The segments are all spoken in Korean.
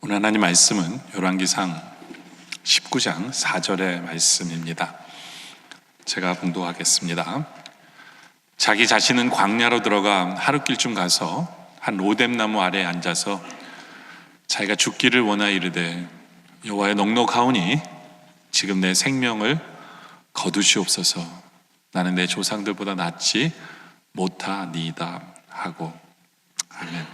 오늘 하나님 말씀은 열왕기상 19장 4절의 말씀입니다. 제가 봉독하겠습니다. 자기 자신은 광야로 들어가 하룻길쯤 가서 한 로뎀나무 아래에 앉아서 자기가 죽기를 원하 이르되 여호와의 넉넉하오니 지금 내 생명을 거두시옵소서. 나는 내 조상들보다 낫지 못하니이다 하고. 아멘.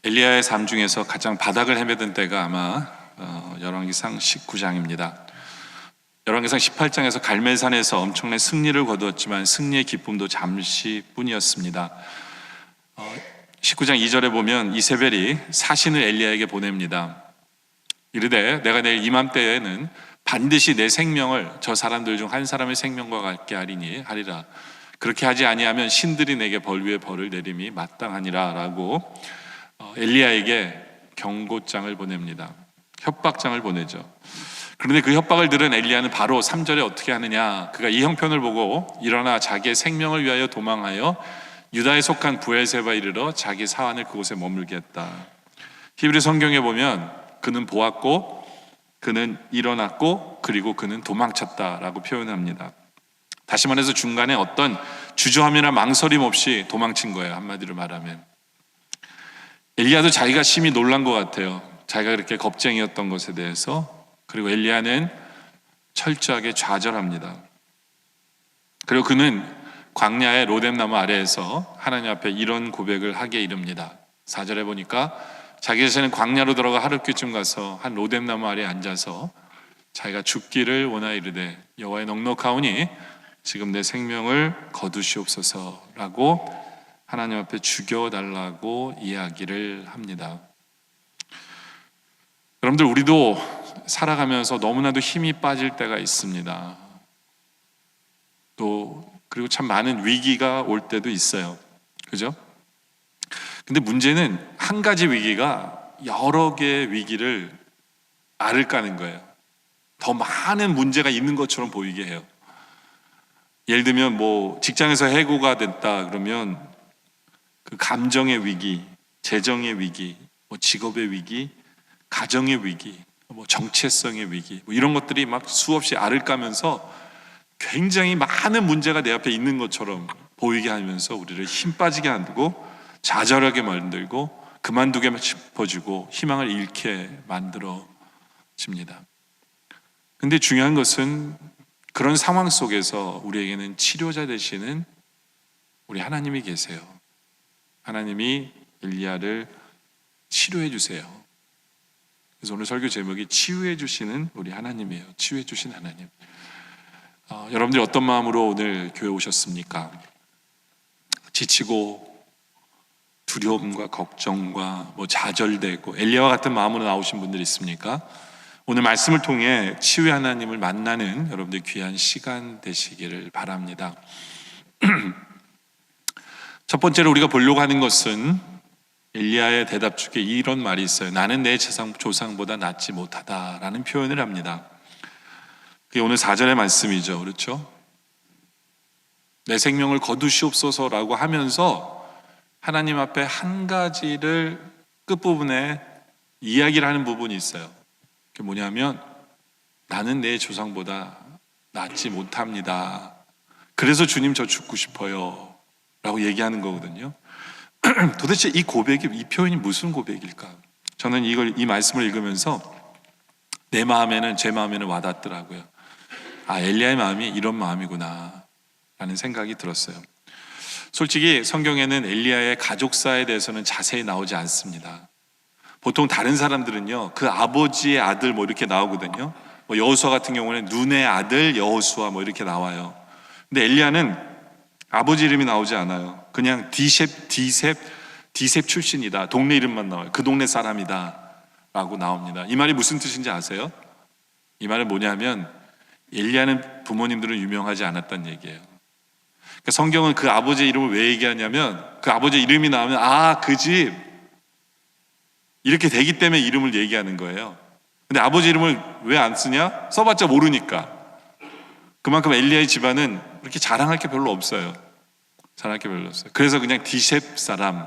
엘리야의 삶 중에서 가장 바닥을 헤매던 때가 아마 열왕기상 19장입니다. 열왕기상 18장에서 갈멜산에서 엄청난 승리를 거두었지만 승리의 기쁨도 잠시뿐이었습니다. 19장 2절에 보면 이세벨이 사신을 엘리야에게 보냅니다. 이르되 내가 내일 이맘때에는 반드시 내 생명을 저 사람들 중 한 사람의 생명과 같게 하리라. 그렇게 하지 아니하면 신들이 내게 벌 위에 벌을 내림이 마땅하니라 라고 엘리야에게 경고장을 보냅니다. 협박장을 보내죠. 그런데 그 협박을 들은 엘리야는 바로 3절에 어떻게 하느냐, 그가 이 형편을 보고 일어나 자기의 생명을 위하여 도망하여 유다에 속한 부엘세바에 이르러 자기 사환을 그곳에 머물게 했다. 히브리 성경에 보면 그는 보았고 그는 일어났고 그리고 그는 도망쳤다라고 표현합니다. 다시 말해서 중간에 어떤 주저함이나 망설임 없이 도망친 거예요. 한마디로 말하면 엘리야도 자기가 심히 놀란 것 같아요. 자기가 그렇게 겁쟁이였던 것에 대해서. 그리고 엘리야는 철저하게 좌절합니다. 그리고 그는 광야의 로뎀나무 아래에서 하나님 앞에 이런 고백을 하게 이릅니다. 4절에 보니까 자기 자신은 광야로 들어가 하룻길쯤 가서 한 로뎀나무 아래에 앉아서 자기가 죽기를 원하 이르되 여호와의 넉넉하오니 지금 내 생명을 거두시옵소서라고 하나님 앞에 죽여달라고 이야기를 합니다. 여러분들, 우리도 살아가면서 너무나도 힘이 빠질 때가 있습니다. 그리고 참 많은 위기가 올 때도 있어요. 그죠? 근데 문제는 한 가지 위기가 여러 개의 위기를 알을 까는 거예요. 더 많은 문제가 있는 것처럼 보이게 해요. 예를 들면 직장에서 해고가 됐다 그러면 그 감정의 위기, 재정의 위기, 직업의 위기, 가정의 위기, 정체성의 위기, 이런 것들이 막 수없이 알을 까면서 굉장히 많은 문제가 내 앞에 있는 것처럼 보이게 하면서 우리를 힘 빠지게 만들고 좌절하게 만들고 그만두게 싶어지고 희망을 잃게 만들어집니다. 근데 중요한 것은 그런 상황 속에서 우리에게는 치료자 되시는 우리 하나님이 계세요. 하나님이 엘리야를 치료해 주세요. 그래서 오늘 설교 제목이 치유해 주시는 우리 하나님이에요. 치유해 주신 하나님. 여러분들이 어떤 마음으로 오늘 교회 오셨습니까? 지치고 두려움과 걱정과 좌절되고 엘리야와 같은 마음으로 나오신 분들이 있습니까? 오늘 말씀을 통해 치유의 하나님을 만나는 여러분들 귀한 시간 되시기를 바랍니다. 첫 번째로 우리가 보려고 하는 것은 엘리야의 대답 중에 이런 말이 있어요. 나는 내 조상보다 낫지 못하다라는 표현을 합니다. 그게 오늘 4절의 말씀이죠. 그렇죠? 내 생명을 거두시옵소서라고 하면서 하나님 앞에 한 가지를 끝부분에 이야기를 하는 부분이 있어요. 그게 뭐냐면 나는 내 조상보다 낫지 못합니다. 그래서 주님 저 죽고 싶어요 라고 얘기하는 거거든요. 도대체 이 표현이 무슨 고백일까? 저는 이 말씀을 읽으면서 제 마음에는 와닿더라고요. 엘리야의 마음이 이런 마음이구나 라는 생각이 들었어요. 솔직히 성경에는 엘리야의 가족사에 대해서는 자세히 나오지 않습니다. 보통 다른 사람들은요, 그 아버지의 아들 이렇게 나오거든요. 여호수아 같은 경우는 눈의 아들 여호수아 이렇게 나와요. 근데 엘리야는 아버지 이름이 나오지 않아요. 그냥 디셉 출신이다. 동네 이름만 나와요. 그 동네 사람이다 라고 나옵니다. 이 말이 무슨 뜻인지 아세요? 이 말은 뭐냐면 엘리야는 부모님들은 유명하지 않았다는 얘기예요. 그러니까 성경은 그 아버지의 이름을 왜 얘기하냐면 그 아버지의 이름이 나오면 그 집 이렇게 되기 때문에 이름을 얘기하는 거예요. 근데 아버지 이름을 왜 안 쓰냐? 써봤자 모르니까. 그만큼 엘리야의 집안은 그렇게 자랑할 게 별로 없어요. 그래서 그냥 디셉 사람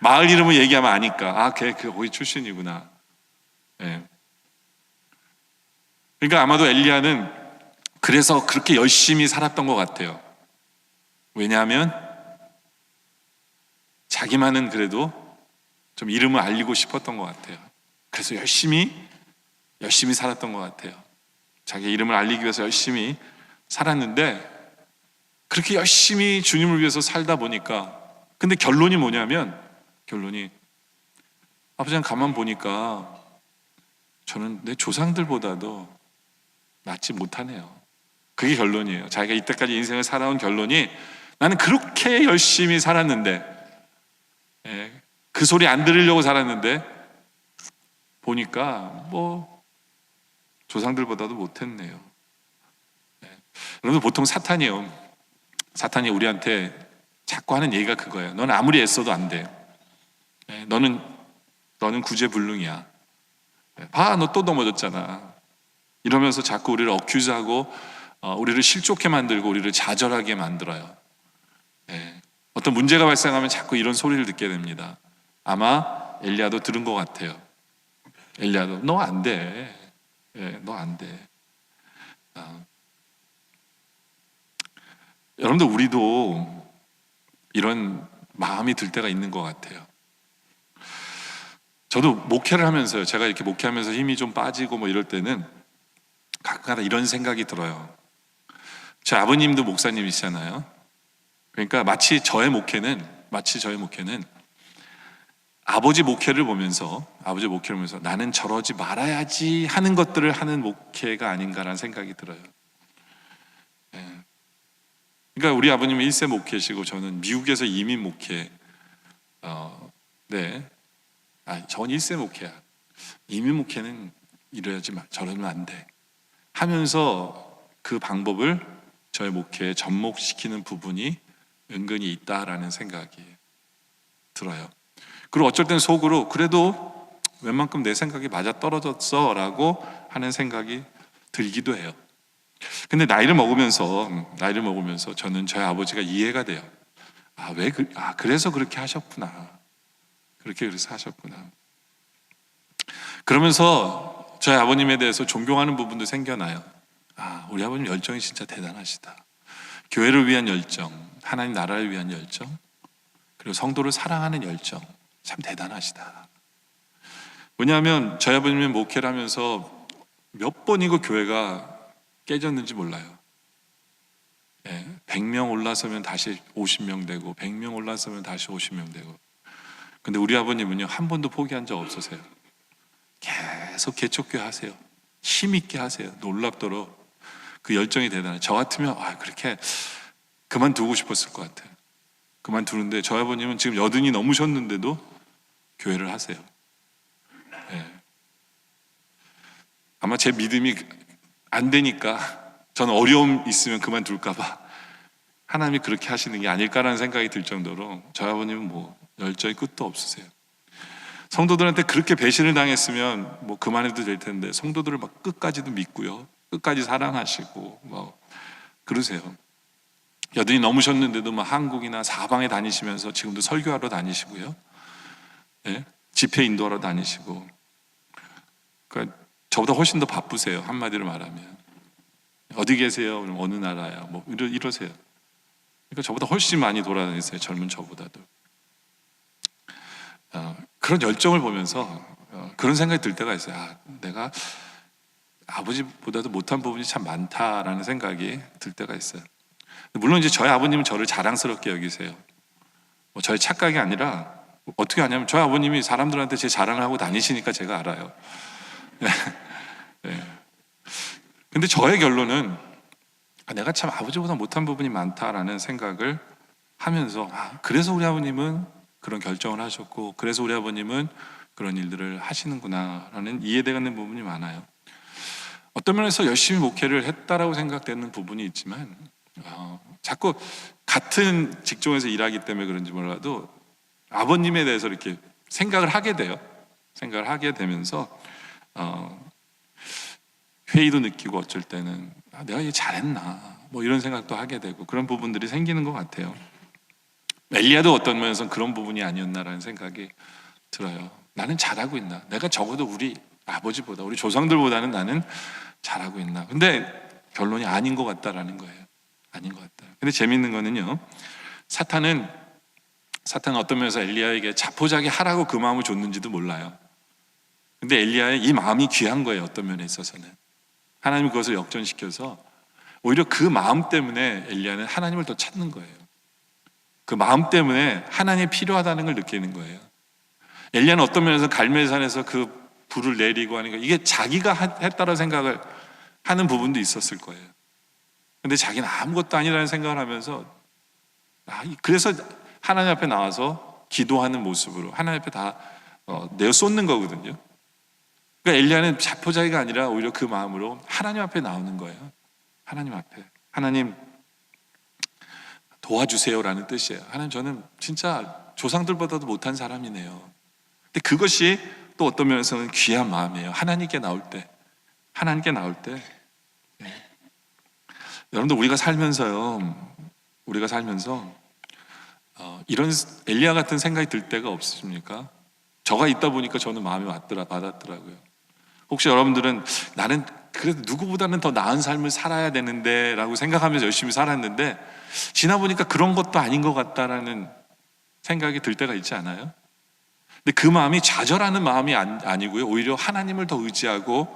마을 이름을 얘기하면 아니까 걔 거기 출신이구나. 예. 그러니까 아마도 엘리야는 그래서 그렇게 열심히 살았던 것 같아요. 왜냐하면 자기만은 그래도 좀 이름을 알리고 싶었던 것 같아요. 그래서 열심히 살았던 것 같아요. 자기 이름을 알리기 위해서 열심히 살았는데, 그렇게 열심히 주님을 위해서 살다 보니까, 근데 결론이 뭐냐면, 아버지는 가만 보니까 저는 내 조상들보다도 낫지 못하네요. 그게 결론이에요. 자기가 이때까지 인생을 살아온 결론이, 나는 그렇게 열심히 살았는데, 그 소리 안 들으려고 살았는데 보니까 조상들보다도 못했네요. 여러분, 보통 사탄이 우리한테 자꾸 하는 얘기가 그거예요. 너는 아무리 애써도 안 돼. 너는 구제불능이야. 봐, 너 또 넘어졌잖아. 이러면서 자꾸 우리를 어큐즈하고 우리를 실족해 만들고 우리를 좌절하게 만들어요. 어떤 문제가 발생하면 자꾸 이런 소리를 듣게 됩니다. 아마 엘리야도 들은 것 같아요. 엘리야도 너 안 돼. 너 안 돼. 여러분들, 우리도 이런 마음이 들 때가 있는 것 같아요. 저도 목회를 하면서요, 제가 이렇게 목회하면서 힘이 좀 빠지고 이럴 때는 가끔가다 이런 생각이 들어요. 제 아버님도 목사님이시잖아요. 그러니까 마치 저의 목회는 아버지 목회를 보면서 나는 저러지 말아야지 하는 것들을 하는 목회가 아닌가라는 생각이 들어요. 그러니까 우리 아버님은 1세 목회시고 저는 미국에서 이민 목회. 전 1세 목회야. 이민 목회는 이래야지 저러면 안 돼 하면서 그 방법을 저의 목회에 접목시키는 부분이 은근히 있다라는 생각이 들어요. 그리고 어쩔 땐 속으로 그래도 웬만큼 내 생각이 맞아떨어졌어 라고 하는 생각이 들기도 해요. 근데 나이를 먹으면서 저는 저희 아버지가 이해가 돼요. 그래서 그렇게 하셨구나. 그래서 하셨구나. 그러면서 저희 아버님에 대해서 존경하는 부분도 생겨나요. 우리 아버님 열정이 진짜 대단하시다. 교회를 위한 열정, 하나님 나라를 위한 열정, 그리고 성도를 사랑하는 열정, 참 대단하시다. 왜냐하면 저희 아버님은 목회를 하면서 몇 번이고 교회가 깨졌는지 몰라요. 100명 올라서면 다시 50명 되고 100명 올라서면 다시 50명 되고. 근데 우리 아버님은요, 한 번도 포기한 적 없으세요. 계속 개척교회 하세요. 힘있게 하세요. 놀랍도록 그 열정이 대단해요. 저 같으면 그렇게 그만두고 싶었을 것 같아요. 그만두는데 저희 아버님은 지금 80이 넘으셨는데도 교회를 하세요. 아마 제 믿음이 안 되니까, 저는 어려움 있으면 그만둘까 봐 하나님이 그렇게 하시는 게 아닐까라는 생각이 들 정도로 저희 아버님은 열정이 끝도 없으세요. 성도들한테 그렇게 배신을 당했으면 그만해도 될 텐데 성도들을 끝까지도 믿고요, 끝까지 사랑하시고 그러세요. 80이 넘으셨는데도 한국이나 사방에 다니시면서 지금도 설교하러 다니시고요, 집회 인도하러 다니시고, 그러니까 저보다 훨씬 더 바쁘세요. 한마디로 말하면 어디 계세요? 그럼 어느 나라야? 이러세요. 그러니까 저보다 훨씬 많이 돌아다니세요. 젊은 저보다도. 그런 열정을 보면서 그런 생각이 들 때가 있어요. 내가 아버지보다도 못한 부분이 참 많다라는 생각이 들 때가 있어요. 물론 이제 저희 아버님은 저를 자랑스럽게 여기세요. 저의 착각이 아니라, 어떻게 하냐면 저희 아버님이 사람들한테 제 자랑을 하고 다니시니까 제가 알아요. 근데 저의 결론은 내가 참 아버지보다 못한 부분이 많다라는 생각을 하면서, 그래서 우리 아버님은 그런 결정을 하셨고, 그래서 우리 아버님은 그런 일들을 하시는구나라는 이해되는 부분이 많아요. 어떤 면에서 열심히 목회를 했다라고 생각되는 부분이 있지만, 자꾸 같은 직종에서 일하기 때문에 그런지 몰라도 아버님에 대해서 이렇게 생각을 하게 돼요. 생각을 하게 되면서 회의도 느끼고, 어쩔 때는 내가 이게 잘했나 이런 생각도 하게 되고, 그런 부분들이 생기는 것 같아요. 엘리야도 어떤 면에서는 그런 부분이 아니었나라는 생각이 들어요. 나는 잘하고 있나? 내가 적어도 우리 아버지보다, 우리 조상들보다는 나는 잘하고 있나? 근데 결론이 아닌 것 같다라는 거예요. 아닌 것 같다. 근데 재밌는 거는요, 사탄은 어떤 면에서 엘리야에게 자포자기 하라고 그 마음을 줬는지도 몰라요. 근데 엘리야의 이 마음이 귀한 거예요. 어떤 면에 있어서는 하나님이 그것을 역전시켜서 오히려 그 마음 때문에 엘리야는 하나님을 더 찾는 거예요. 그 마음 때문에 하나님이 필요하다는 걸 느끼는 거예요. 엘리야는 어떤 면에서 갈멜산에서 그 불을 내리고 하는 거, 이게 자기가 했다라는 생각을 하는 부분도 있었을 거예요. 근데 자기는 아무것도 아니라는 생각을 하면서 그래서 하나님 앞에 나와서 기도하는 모습으로 하나님 앞에 다 내어 쏟는 거거든요. 그러니까 엘리야는 자포자기가 아니라 오히려 그 마음으로 하나님 앞에 나오는 거예요. 하나님 앞에, 하나님 도와주세요라는 뜻이에요. 하나님, 저는 진짜 조상들보다도 못한 사람이네요. 근데 그것이 또 어떤 면에서는 귀한 마음이에요. 하나님께 나올 때, 네. 여러분들, 우리가 살면서 이런 엘리야 같은 생각이 들 때가 없으십니까? 저가 있다 보니까 저는 마음이 와닿더라고요. 혹시 여러분들은 나는 그래도 누구보다는 더 나은 삶을 살아야 되는데 라고 생각하면서 열심히 살았는데 지나 보니까 그런 것도 아닌 것 같다라는 생각이 들 때가 있지 않아요? 근데 그 마음이 좌절하는 마음이 아니고요, 오히려 하나님을 더 의지하고,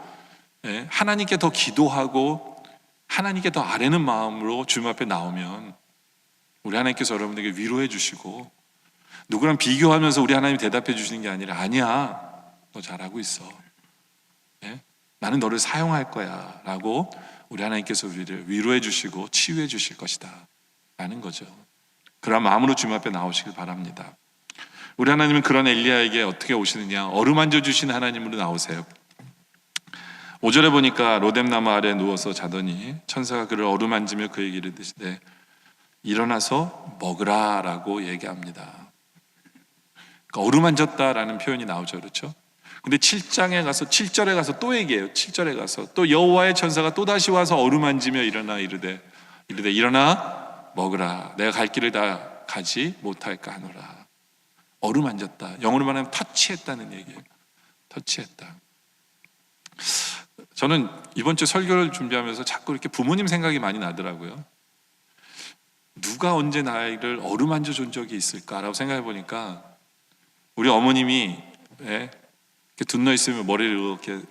하나님께 더 기도하고 하나님께 더 아뢰는 마음으로 주님 앞에 나오면 우리 하나님께서 여러분에게 위로해 주시고, 누구랑 비교하면서 우리 하나님이 대답해 주시는 게 아니라, 아니야, 너 잘하고 있어, 나는 너를 사용할 거야 라고 우리 하나님께서 우리를 위로해 주시고 치유해 주실 것이다 라는 거죠. 그런 마음으로 주님 앞에 나오시길 바랍니다. 우리 하나님은 그런 엘리야에게 어떻게 오시느냐, 어루만져 주신 하나님으로 나오세요. 5절에 보니까 로뎀나무 아래 누워서 자더니 천사가 그를 어루만지며 그에게 이르시되 일어나서 먹으라 라고 얘기합니다. 그러니까 어루만졌다라는 표현이 나오죠, 그렇죠? 근데 7절에 가서 또 얘기해요. 7절에 가서 또 여호와의 천사가 또 다시 와서 어루만지며 일어나 이르되 일어나 먹으라. 내가 갈 길을 다 가지 못할까 하노라. 어루만졌다. 영어로 말하면 터치했다는 얘기예요. 터치했다. 저는 이번 주 설교를 준비하면서 자꾸 이렇게 부모님 생각이 많이 나더라고요. 누가 언제 나를 어루만져 준 적이 있을까라고 생각해 보니까 우리 어머님이 이렇게 둔 너 있으면 머리를 이렇게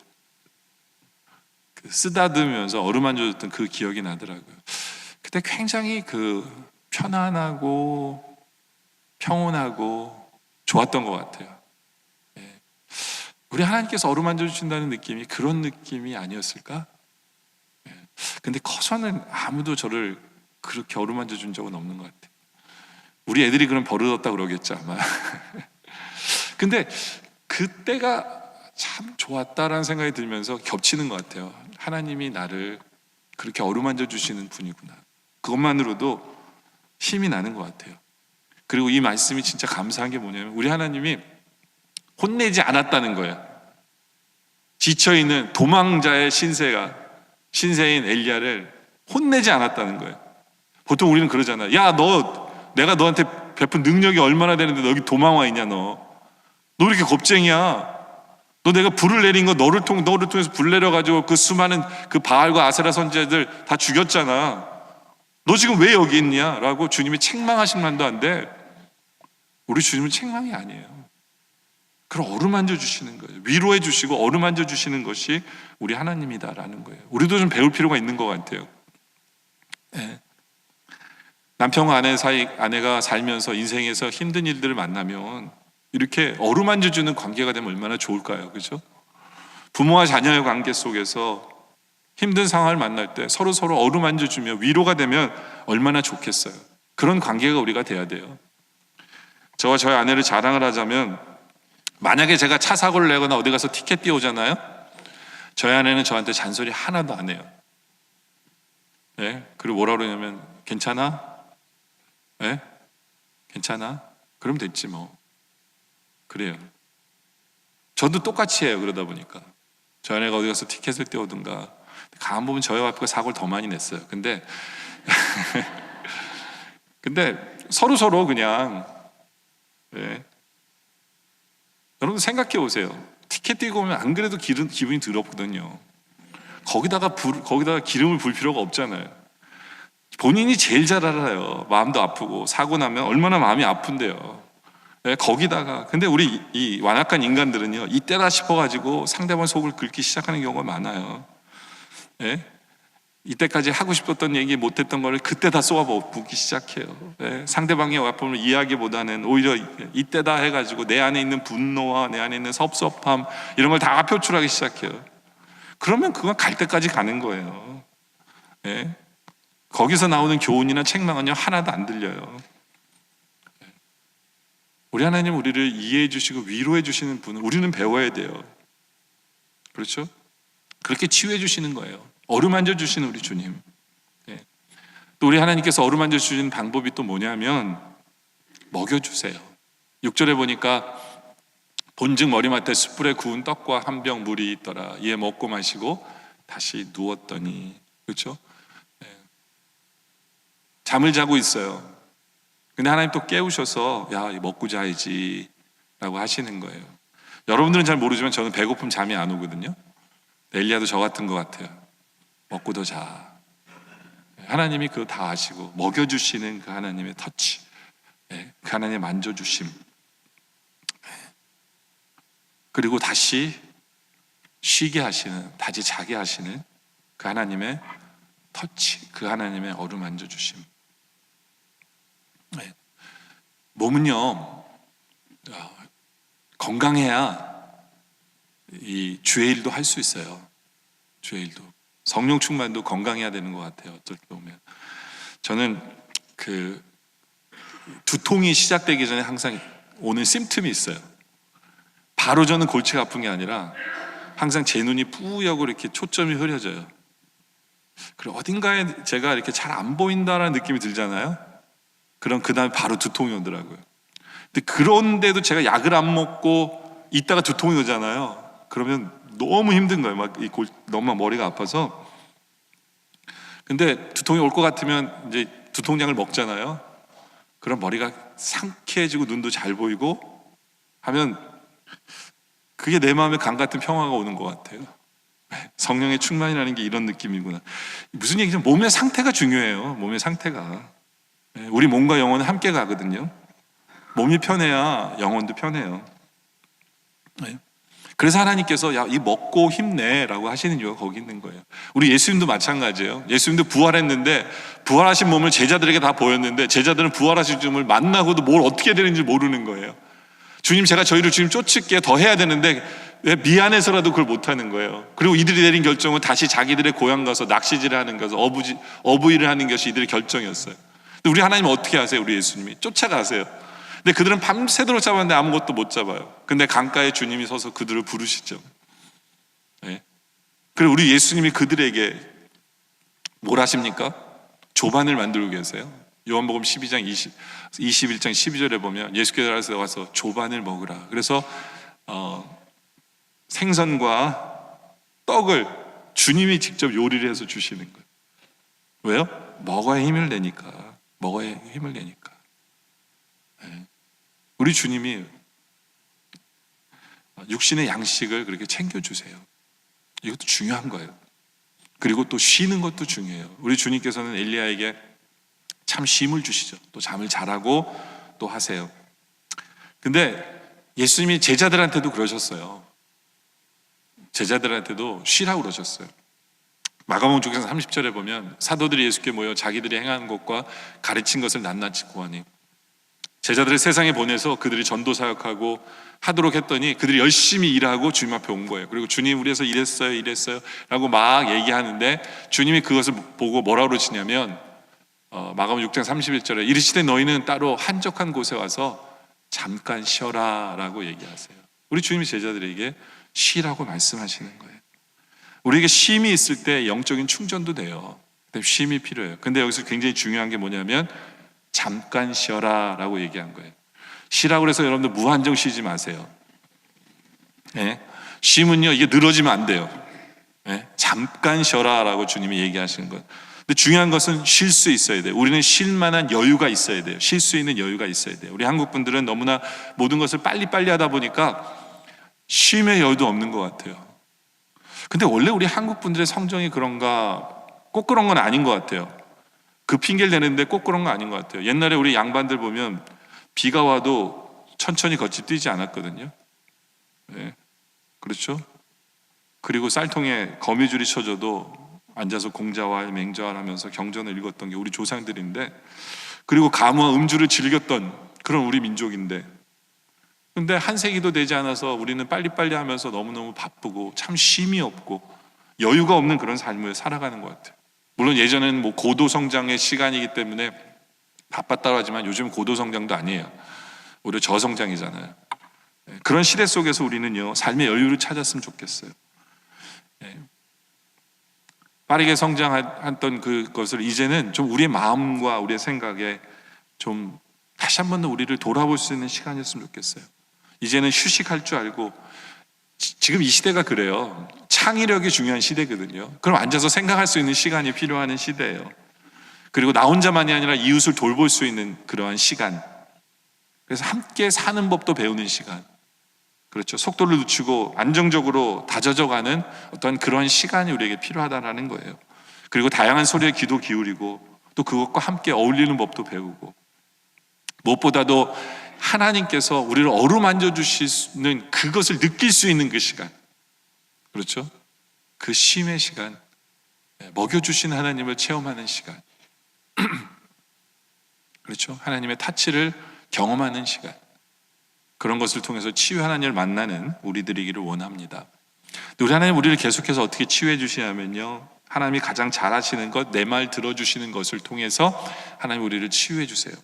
쓰다듬으면서 어루만져줬던 그 기억이 나더라고요. 그때 굉장히 편안하고 평온하고 좋았던 것 같아요. 우리 하나님께서 어루만져 주신다는 느낌이 그런 느낌이 아니었을까? 근데 커서는 아무도 저를 그렇게 어루만져 준 적은 없는 것 같아요. 우리 애들이 그럼 버릇없다 그러겠죠 아마. 근데 그때가 참 좋았다라는 생각이 들면서 겹치는 것 같아요. 하나님이 나를 그렇게 어루만져 주시는 분이구나. 그것만으로도 힘이 나는 것 같아요. 그리고 이 말씀이 진짜 감사한 게 뭐냐면 우리 하나님이 혼내지 않았다는 거예요. 지쳐있는 도망자의 신세인 엘리야를 혼내지 않았다는 거예요. 보통 우리는 그러잖아요. 야, 내가 너한테 베푼 능력이 얼마나 되는데 너 여기 도망와 있냐, 너 이렇게 겁쟁이야. 너 내가 불을 내린 거 너를 통해서 불 내려가지고 그 수많은 그 바알과 아세라 선지자들 다 죽였잖아. 너 지금 왜 여기 있냐? 라고 주님이 책망하실 만도 한데 우리 주님은 책망이 아니에요. 그걸 어루만져 주시는 거예요. 위로해 주시고 어루만져 주시는 것이 우리 하나님이다라는 거예요. 우리도 좀 배울 필요가 있는 것 같아요. 남편과 아내가 살면서 인생에서 힘든 일들을 만나면 이렇게 어루만져 주는 관계가 되면 얼마나 좋을까요? 그죠? 부모와 자녀의 관계 속에서 힘든 상황을 만날 때 서로 어루만져 주며 위로가 되면 얼마나 좋겠어요. 그런 관계가 우리가 돼야 돼요. 저와 저희 아내를 자랑을 하자면 만약에 제가 차 사고를 내거나 어디 가서 티켓 띄우잖아요. 저희 아내는 저한테 잔소리 하나도 안 해요. 그리고 뭐라 그러냐면 괜찮아? 괜찮아? 그럼 됐지 뭐. 그래요. 저도 똑같이 해요. 그러다 보니까 저희 아내가 어디 가서 티켓을 띄우든가 가만 보면 저희 와이프가 사고를 더 많이 냈어요. 근데 서로 그냥 예. 여러분 생각해 보세요. 티켓 띄고 오면 안 그래도 기분이 더럽거든요. 거기다가 기름을 부을 필요가 없잖아요. 본인이 제일 잘 알아요. 마음도 아프고 사고 나면 얼마나 마음이 아픈데요. 네, 거기다가 근데 우리 이 완악한 인간들은요, 이때다 싶어가지고 상대방 속을 긁기 시작하는 경우가 많아요. 네? 이때까지 하고 싶었던 얘기 못했던 걸 그때 다 쏟아붓기 시작해요. 네? 상대방의 와픔을 이해하기보다는 오히려 이때다 해가지고 내 안에 있는 분노와 내 안에 있는 섭섭함 이런 걸 다 표출하기 시작해요. 그러면 그건 갈 때까지 가는 거예요. 네? 거기서 나오는 교훈이나 책망은요 하나도 안 들려요. 우리 하나님 우리를 이해해 주시고 위로해 주시는 분은 우리는 배워야 돼요. 그렇죠? 그렇게 치유해 주시는 거예요. 어루만져 주시는 우리 주님. 네. 또 우리 하나님께서 어루만져 주시는 방법이 또 뭐냐면 먹여주세요. 6절에 보니까 본즉 머리맡에 숯불에 구운 떡과 한 병 물이 있더라. 이에 먹고 마시고 다시 누웠더니, 그렇죠? 네. 잠을 자고 있어요. 근데 하나님 또 깨우셔서 야, 먹고 자야지 라고 하시는 거예요. 여러분들은 잘 모르지만 저는 배고픔 잠이 안 오거든요. 엘리야도 저 같은 것 같아요. 먹고도 자. 하나님이 그거 다 아시고 먹여주시는 그 하나님의 터치, 그 하나님의 만져주심, 그리고 다시 쉬게 하시는, 다시 자게 하시는 그 하나님의 터치, 그 하나님의 어루만져주심. 몸은요 건강해야 이 주의 일도 할 수 있어요. 주의 일도, 성령 충만도 건강해야 되는 것 같아요. 어떨 때 보면 저는 그 두통이 시작되기 전에 항상 오는 심틈이 있어요. 바로 저는 골치가 아픈 게 아니라 항상 제 눈이 뿌옇고 이렇게 초점이 흐려져요. 그리고 어딘가에 제가 이렇게 잘 안 보인다라는 느낌이 들잖아요. 그럼 그 다음에 바로 두통이 오더라고요. 근데 그런데도 제가 약을 안 먹고 있다가 두통이 오잖아요. 그러면 너무 힘든 거예요. 너무 머리가 아파서. 근데 두통이 올 것 같으면 이제 두통약을 먹잖아요. 그럼 머리가 상쾌해지고 눈도 잘 보이고 하면 그게 내 마음에 강 같은 평화가 오는 것 같아요. 성령의 충만이라는 게 이런 느낌이구나. 무슨 얘기죠? 몸의 상태가 중요해요. 몸의 상태가. 우리 몸과 영혼은 함께 가거든요. 몸이 편해야 영혼도 편해요. 그래서 하나님께서 야, 이 먹고 힘내라고 하시는 이유가 거기 있는 거예요. 우리 예수님도 마찬가지예요. 예수님도 부활했는데 부활하신 몸을 제자들에게 다 보였는데 제자들은 부활하신 주님을 만나고도 뭘 어떻게 되는지 모르는 거예요. 주님, 제가 저희를 주님 쫓을게 더 해야 되는데 왜 미안해서라도 그걸 못하는 거예요. 그리고 이들이 내린 결정은 다시 자기들의 고향 가서 낚시질을 하는 것을 어부일을 하는 것이 이들의 결정이었어요. 근데 우리 하나님은 어떻게 하세요? 우리 예수님이 쫓아가세요. 근데 그들은 밤새도록 잡았는데 아무것도 못 잡아요. 근데 강가에 주님이 서서 그들을 부르시죠. 네. 그리고 우리 예수님이 그들에게 뭘 하십니까? 조반을 만들고 계세요. 요한복음 12장 21장 12절에 보면 예수께서 와서 조반을 먹으라. 그래서 생선과 떡을 주님이 직접 요리를 해서 주시는 거예요. 왜요? 먹어야 힘을 내니까. 먹어야 힘을 내니까. 네. 우리 주님이 육신의 양식을 그렇게 챙겨주세요. 이것도 중요한 거예요. 그리고 또 쉬는 것도 중요해요. 우리 주님께서는 엘리야에게 참 쉼을 주시죠. 또 잠을 잘하고 또 하세요. 근데 예수님이 제자들한테도 그러셨어요. 제자들한테도 쉬라고 그러셨어요. 마가복음 6장 30절에 보면 사도들이 예수께 모여 자기들이 행한 것과 가르친 것을 낱낱이 구하니 제자들을 세상에 보내서 그들이 전도 사역하고 하도록 했더니 그들이 열심히 일하고 주님 앞에 온 거예요. 그리고 주님, 우리 해서 이랬어요 라고 막 얘기하는데 주님이 그것을 보고 뭐라고 그러시냐면 마가복음 6장 31절에 이르시되 너희는 따로 한적한 곳에 와서 잠깐 쉬어라 라고 얘기하세요. 우리 주님이 제자들에게 쉬라고 말씀하시는 거예요. 우리에게 쉼이 있을 때 영적인 충전도 돼요. 쉼이 필요해요. 근데 여기서 굉장히 중요한 게 뭐냐면 잠깐 쉬어라 라고 얘기한 거예요. 쉬라고 해서 여러분들 무한정 쉬지 마세요. 네? 쉼은요, 이게 늘어지면 안 돼요. 네? 잠깐 쉬어라 라고 주님이 얘기하시는 거예요. 근데 중요한 것은 쉴 수 있어야 돼요. 우리는 쉴 만한 여유가 있어야 돼요. 쉴 수 있는 여유가 있어야 돼요. 우리 한국 분들은 너무나 모든 것을 빨리빨리 하다 보니까 쉼의 여유도 없는 것 같아요. 근데 원래 우리 한국 분들의 성정이 그런가? 꼭 그런 건 아닌 것 같아요. 그 핑계를 대는데 꼭 그런 건 아닌 것 같아요. 옛날에 우리 양반들 보면 비가 와도 천천히 걷지 뛰지 않았거든요. 네. 그렇죠? 그리고 쌀통에 거미줄이 쳐져도 앉아서 공자왈 맹자왈 하면서 경전을 읽었던 게 우리 조상들인데, 그리고 가무와 음주를 즐겼던 그런 우리 민족인데, 근데 한 세기도 되지 않아서 우리는 빨리빨리 하면서 너무너무 바쁘고 참 쉼이 없고 여유가 없는 그런 삶을 살아가는 것 같아요. 물론 예전에는 뭐 고도 성장의 시간이기 때문에 바빴다고 하지만 요즘 고도 성장도 아니에요. 오히려 저성장이잖아요. 그런 시대 속에서 우리는요, 삶의 여유를 찾았으면 좋겠어요. 빠르게 성장했던 그것을 이제는 좀 우리의 마음과 우리의 생각에 좀 다시 한 번 더 우리를 돌아볼 수 있는 시간이었으면 좋겠어요. 이제는 휴식할 줄 알고, 지금 이 시대가 그래요. 창의력이 중요한 시대거든요. 그럼 앉아서 생각할 수 있는 시간이 필요한 시대예요. 그리고 나 혼자만이 아니라 이웃을 돌볼 수 있는 그러한 시간. 그래서 함께 사는 법도 배우는 시간. 그렇죠. 속도를 늦추고 안정적으로 다져져가는 어떤 그런 시간이 우리에게 필요하다는 거예요. 그리고 다양한 소리에 귀도 기울이고 또 그것과 함께 어울리는 법도 배우고, 무엇보다도 하나님께서 우리를 어루만져 주시는 그것을 느낄 수 있는 그 시간, 그렇죠? 그 쉼의 시간, 먹여주신 하나님을 체험하는 시간, 그렇죠? 하나님의 타치를 경험하는 시간, 그런 것을 통해서 치유 하나님을 만나는 우리들이기를 원합니다. 우리 하나님 우리를 계속해서 어떻게 치유해 주시냐면요, 하나님이 가장 잘하시는 것, 내 말 들어주시는 것을 통해서 하나님 우리를 치유해 주세요.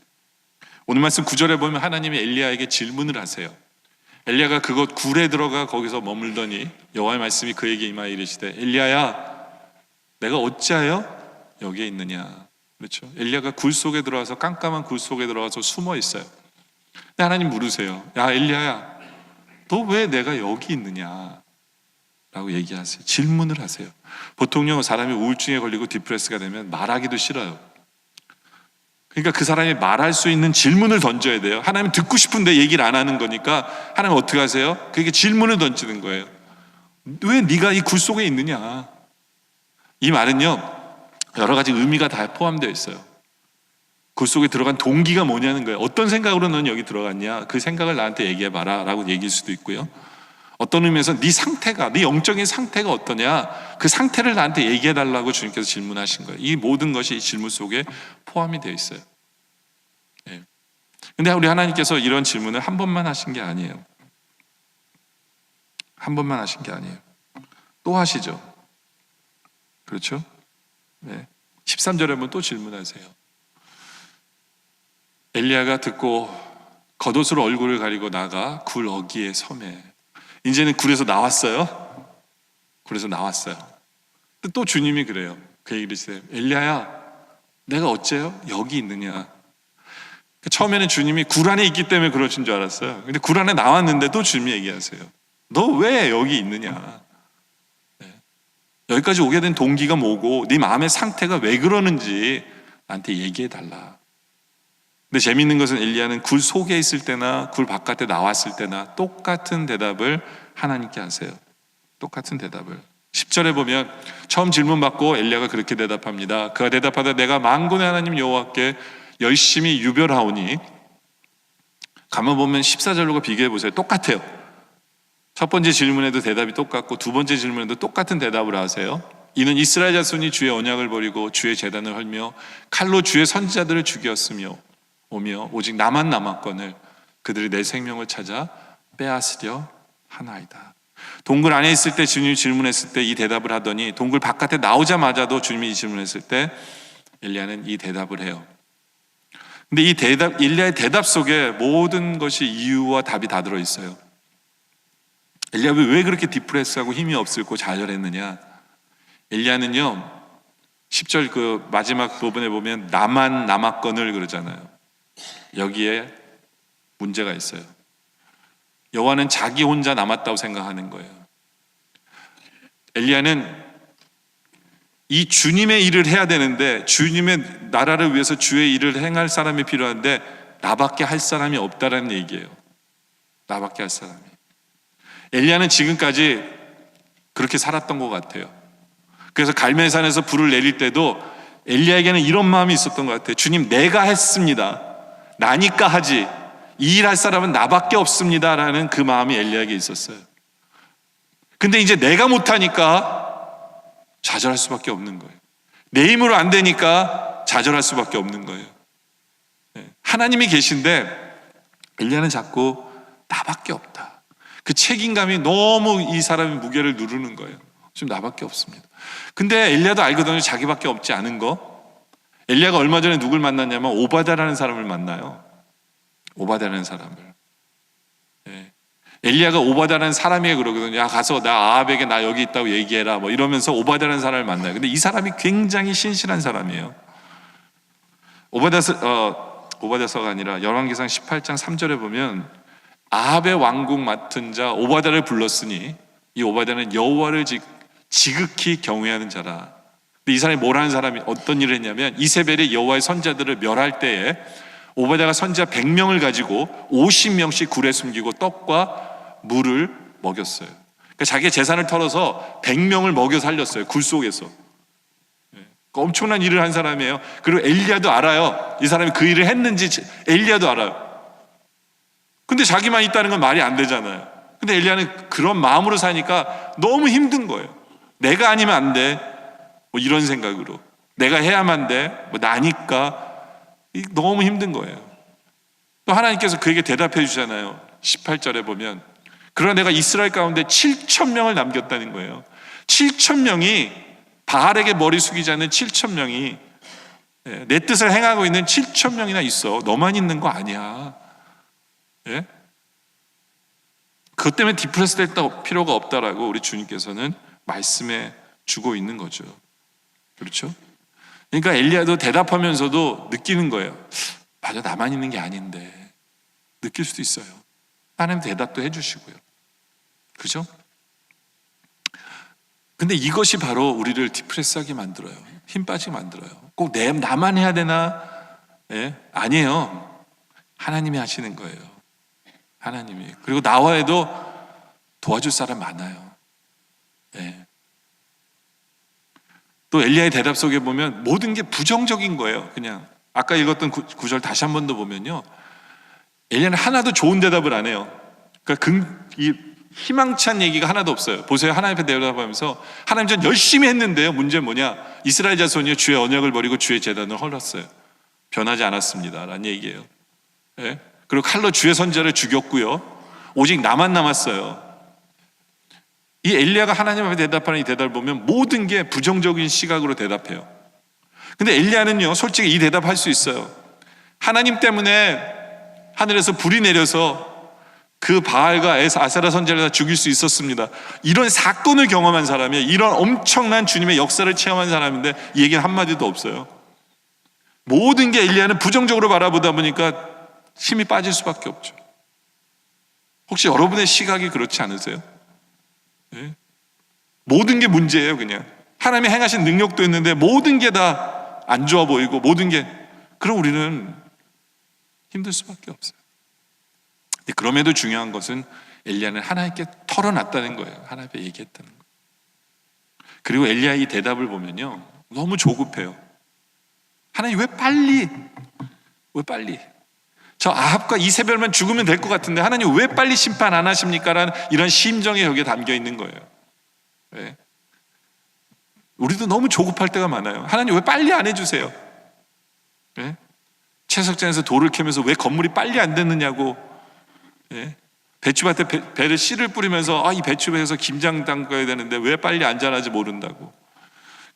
오늘 말씀 9절에 보면 하나님이 엘리야에게 질문을 하세요. 엘리야가 그곳 굴에 들어가 거기서 머물더니 여호와의 말씀이 그에게 임하여 이르시되, 엘리야야, 내가 어찌하여 여기에 있느냐. 그렇죠? 엘리야가 굴 속에 들어가서, 깜깜한 굴 속에 들어가서 숨어 있어요. 근데 하나님 물으세요. 야 엘리야야, 너 왜 내가 여기 있느냐 라고 얘기하세요. 질문을 하세요. 보통요, 사람이 우울증에 걸리고 디프레스가 되면 말하기도 싫어요. 그러니까 그 사람이 말할 수 있는 질문을 던져야 돼요. 하나님 듣고 싶은데 얘기를 안 하는 거니까 하나님 어떻게 하세요? 그게 질문을 던지는 거예요. 왜 네가 이 굴 속에 있느냐. 이 말은요, 여러 가지 의미가 다 포함되어 있어요. 굴 속에 들어간 동기가 뭐냐는 거예요. 어떤 생각으로 너는 여기 들어갔냐, 그 생각을 나한테 얘기해봐라 라고 얘기일 수도 있고요, 어떤 의미에서 네 상태가, 네 영적인 상태가 어떠냐, 그 상태를 나한테 얘기해달라고 주님께서 질문하신 거예요. 이 모든 것이 이 질문 속에 포함이 되어 있어요. 근데 우리 하나님께서 이런 질문을 한 번만 하신 게 아니에요. 한 번만 하신 게 아니에요. 또 하시죠. 그렇죠? 네. 13절에 보면 또 질문하세요. 엘리야가 듣고 겉옷으로 얼굴을 가리고 나가 굴 어귀에 섬에. 이제는 굴에서 나왔어요. 굴에서 나왔어요. 또 주님이 그래요. 그 얘기를 했어요. 엘리야야, 내가 어째요? 여기 있느냐. 처음에는 주님이 굴 안에 있기 때문에 그러신 줄 알았어요. 근데 굴 안에 나왔는데 또 주님이 얘기하세요. 너 왜 여기 있느냐. 네. 여기까지 오게 된 동기가 뭐고 네 마음의 상태가 왜 그러는지 나한테 얘기해 달라. 근데 재미있는 것은 엘리야는 굴 속에 있을 때나 굴 바깥에 나왔을 때나 똑같은 대답을 하나님께 하세요. 똑같은 대답을. 10절에 보면 처음 질문 받고 엘리야가 그렇게 대답합니다. 그가 대답하되 내가 만군의 하나님 여호와께 열심히 유별하오니. 가만 보면 14절과 비교해 보세요. 똑같아요. 첫 번째 질문에도 대답이 똑같고 두 번째 질문에도 똑같은 대답을 하세요. 이는 이스라엘 자손이 주의 언약을 버리고 주의 제단을 헐며 칼로 주의 선지자들을 죽였으며 오며 오직 나만 남았거늘 그들이 내 생명을 찾아 빼앗으려 하나이다. 동굴 안에 있을 때 주님이 질문했을 때 이 대답을 하더니 동굴 바깥에 나오자마자도 주님이 이 질문했을 때 엘리야는 이 대답을 해요. 근데 이 대답, 엘리야의 대답 속에 모든 것이 이유와 답이 다 들어있어요. 엘리야가 왜 그렇게 디프레스하고 힘이 없었고 좌절했느냐. 엘리야는요, 10절 그 마지막 부분에 보면 나만 남았거늘 그러잖아요. 여기에 문제가 있어요. 여호와는 자기 혼자 남았다고 생각하는 거예요. 엘리야는 이 주님의 일을 해야 되는데, 주님의 나라를 위해서 주의 일을 행할 사람이 필요한데 나밖에 할 사람이 없다라는 얘기예요. 나밖에 할 사람이. 엘리야는 지금까지 그렇게 살았던 것 같아요. 그래서 갈멜산에서 불을 내릴 때도 엘리야에게는 이런 마음이 있었던 것 같아요. 주님, 내가 했습니다. 나니까 하지. 이 일 할 사람은 나밖에 없습니다 라는 그 마음이 엘리야에게 있었어요. 근데 이제 내가 못하니까 좌절할 수밖에 없는 거예요. 내 힘으로 안 되니까 좌절할 수밖에 없는 거예요. 하나님이 계신데 엘리야는 자꾸 나밖에 없다. 그 책임감이 너무 이 사람의 무게를 누르는 거예요. 지금 나밖에 없습니다. 근데 엘리야도 알거든요. 자기밖에 없지 않은 거. 엘리야가 얼마 전에 누굴 만났냐면 오바댜라는 사람을 만나요. 오바댜라는 사람을. 엘리야가 오바댜라는 사람에게 그러거든요. 야, 가서 나 아합에게 나 여기 있다고 얘기해라 뭐 이러면서 오바댜라는 사람을 만나요. 근데 이 사람이 굉장히 신실한 사람이에요. 오바댜서가 아니라 열왕기상 18장 3절에 보면 아합의 왕국 맡은 자 오바댜를 불렀으니 이 오바댜는 여호와를 지극히 경외하는 자라. 근데 이 사람이 뭘 하는 사람이 어떤 일을 했냐면 이세벨이 여호와의 선자들을 멸할 때에 오바댜가 선지자 100명을 가지고 50명씩 굴에 숨기고 떡과 물을 먹였어요. 그러니까 자기의 재산을 털어서 100명을 먹여 살렸어요. 굴 속에서. 엄청난 일을 한 사람이에요. 그리고 엘리야도 알아요. 이 사람이 그 일을 했는지 엘리야도 알아요. 근데 자기만 있다는 건 말이 안 되잖아요. 근데 엘리야는 그런 마음으로 사니까 너무 힘든 거예요. 내가 아니면 안 돼. 뭐 이런 생각으로. 내가 해야만 돼. 뭐 나니까. 너무 힘든 거예요. 또 하나님께서 그에게 대답해 주잖아요. 18절에 보면 그러나 내가 이스라엘 가운데 7,000명을 남겼다는 거예요. 7,000명이 바알에게 머리 숙이지 않는 7,000명이 내 뜻을 행하고 있는 7,000명이나 있어. 너만 있는 거 아니야. 예? 그것 때문에 디프레스 될 필요가 없다라고 우리 주님께서는 말씀해 주고 있는 거죠. 그렇죠? 그러니까 엘리야도 대답하면서도 느끼는 거예요. 맞아, 나만 있는 게 아닌데. 느낄 수도 있어요. 하나님 대답도 해주시고요. 그죠? 근데 이것이 바로 우리를 디프레스하게 만들어요. 힘 빠지게 만들어요. 꼭 나만 해야 되나? 예? 아니에요. 하나님이 하시는 거예요. 하나님이. 그리고 나와 해도 도와줄 사람 많아요. 예. 또 엘리야의 대답 속에 보면 모든 게 부정적인 거예요. 그냥 아까 읽었던 구절 다시 한 번 더 보면요, 엘리야는 하나도 좋은 대답을 안 해요. 그러니까 이 희망찬 얘기가 하나도 없어요. 보세요. 하나님 앞에 대답하면서 하나님 전 열심히 했는데요. 문제는 뭐냐? 이스라엘 자손이 주의 언약을 버리고 주의 제단을 헐었어요. 변하지 않았습니다 라는 얘기예요. 예? 그리고 칼로 주의 선지자를 죽였고요. 오직 나만 남았어요. 이 엘리야가 하나님 앞에 대답하는 이 대답을 보면 모든 게 부정적인 시각으로 대답해요. 근데 엘리야는요, 솔직히 이 대답할 수 있어요. 하나님 때문에 하늘에서 불이 내려서 그 바알과 아세라 선지자를 다 죽일 수 있었습니다. 이런 사건을 경험한 사람이에요. 이런 엄청난 주님의 역사를 체험한 사람인데 이 얘기는 한마디도 없어요. 모든 게 엘리야는 부정적으로 바라보다 보니까 힘이 빠질 수밖에 없죠. 혹시 여러분의 시각이 그렇지 않으세요? 네? 모든 게 문제예요. 그냥 하나님이 행하신 능력도 있는데 모든 게 다 안 좋아 보이고 모든 게, 그럼 우리는 힘들 수밖에 없어요. 근데 그럼에도 중요한 것은 엘리야는 하나님께 털어놨다는 거예요. 하나님께 얘기했다는 거예요. 그리고 엘리야의 이 대답을 보면요, 너무 조급해요. 하나님 왜 빨리 저 아합과 이세벨만 죽으면 될 것 같은데 하나님 왜 빨리 심판 안 하십니까? 라는 이런 심정이 여기에 담겨 있는 거예요. 네. 우리도 너무 조급할 때가 많아요. 하나님 왜 빨리 안 해주세요? 네? 채석장에서 돌을 캐면서 왜 건물이 빨리 안 됐느냐고. 네? 배추밭에 배를 씨를 뿌리면서 이 배추배에서 김장 담가야 되는데 왜 빨리 안 자라지 모른다고.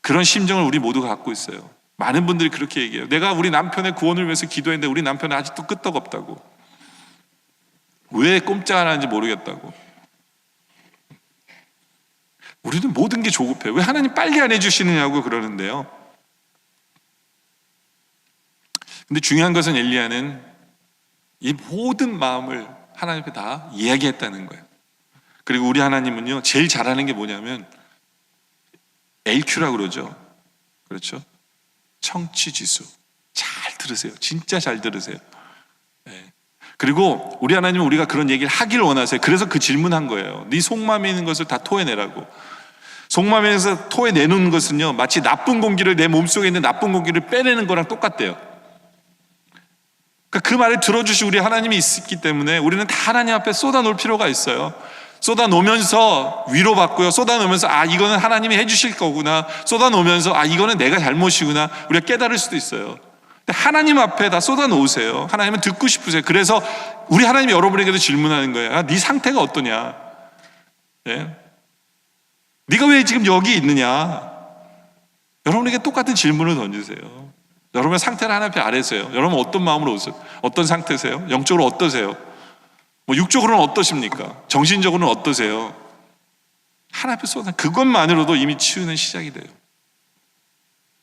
그런 심정을 우리 모두가 갖고 있어요. 많은 분들이 그렇게 얘기해요. 내가 우리 남편의 구원을 위해서 기도했는데 우리 남편은 아직도 끄떡없다고. 왜 꼼짝 안 하는지 모르겠다고. 우리는 모든 게 조급해요. 왜 하나님 빨리 안 해주시느냐고 그러는데요. 근데 중요한 것은 엘리야는 이 모든 마음을 하나님 앞에 다 이야기했다는 거예요. 그리고 우리 하나님은요, 제일 잘하는 게 뭐냐면 LQ라고 그러죠. 그렇죠? 청취지수. 잘 들으세요. 진짜 잘 들으세요. 그리고 우리 하나님은 우리가 그런 얘기를 하기를 원하세요. 그래서 그 질문한 거예요. 네 속마음에 있는 것을 다 토해내라고. 속마음에서 토해내는 것은요, 마치 나쁜 공기를, 내 몸속에 있는 나쁜 공기를 빼내는 거랑 똑같대요. 그러니까 그 말을 들어주신 우리 하나님이 있기 때문에 우리는 다 하나님 앞에 쏟아놓을 필요가 있어요. 쏟아놓으면서 위로받고요, 쏟아놓으면서 이거는 하나님이 해주실 거구나, 쏟아놓으면서 이거는 내가 잘못이구나, 우리가 깨달을 수도 있어요. 근데 하나님 앞에 다 쏟아놓으세요. 하나님은 듣고 싶으세요. 그래서 우리 하나님이 여러분에게도 질문하는 거예요. 네 상태가 어떠냐? 네가 왜 지금 여기 있느냐? 여러분에게 똑같은 질문을 던지세요. 여러분의 상태를 하나님 앞에 아뢰세요. 여러분 어떤 마음으로 오세요? 어떤 상태세요? 영적으로 어떠세요? 육적으로는 어떠십니까? 정신적으로는 어떠세요? 하나님 앞에 쏟아, 그것만으로도 이미 치유는 시작이 돼요.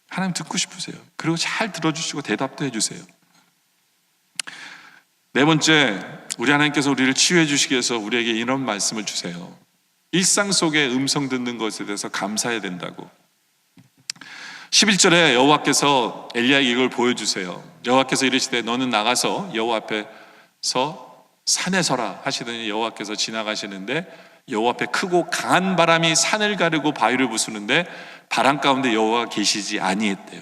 하나님 듣고 싶으세요. 그리고 잘 들어주시고 대답도 해주세요. 네 번째, 우리 하나님께서 우리를 치유해 주시기 위해서 우리에게 이런 말씀을 주세요. 일상 속에 음성 듣는 것에 대해서 감사해야 된다고. 11절에 여호와께서 엘리야에게 이걸 보여주세요. 여호와께서 이르시되 너는 나가서 여호와 앞에서 산에 서라 하시더니 여호와께서 지나가시는데 여호와 앞에 크고 강한 바람이 산을 가르고 바위를 부수는데 바람 가운데 여호와가 계시지 아니했대요.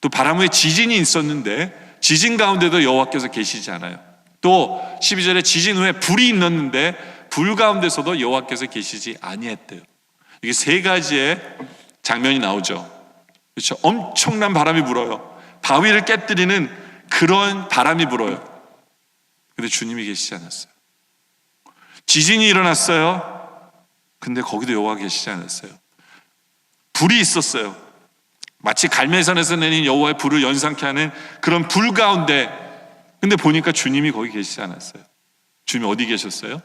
또 바람 후에 지진이 있었는데 지진 가운데도 여호와께서 계시지 않아요. 또 12절에 지진 후에 불이 있었는데 불 가운데서도 여호와께서 계시지 아니했대요. 이게 세 가지의 장면이 나오죠. 그렇죠? 엄청난 바람이 불어요. 바위를 깨뜨리는 그런 바람이 불어요. 근데 주님이 계시지 않았어요. 지진이 일어났어요. 근데 거기도 여호와가 계시지 않았어요. 불이 있었어요. 마치 갈멜산에서 내린 여호와의 불을 연상케 하는 그런 불 가운데, 근데 보니까 주님이 거기 계시지 않았어요. 주님이 어디 계셨어요?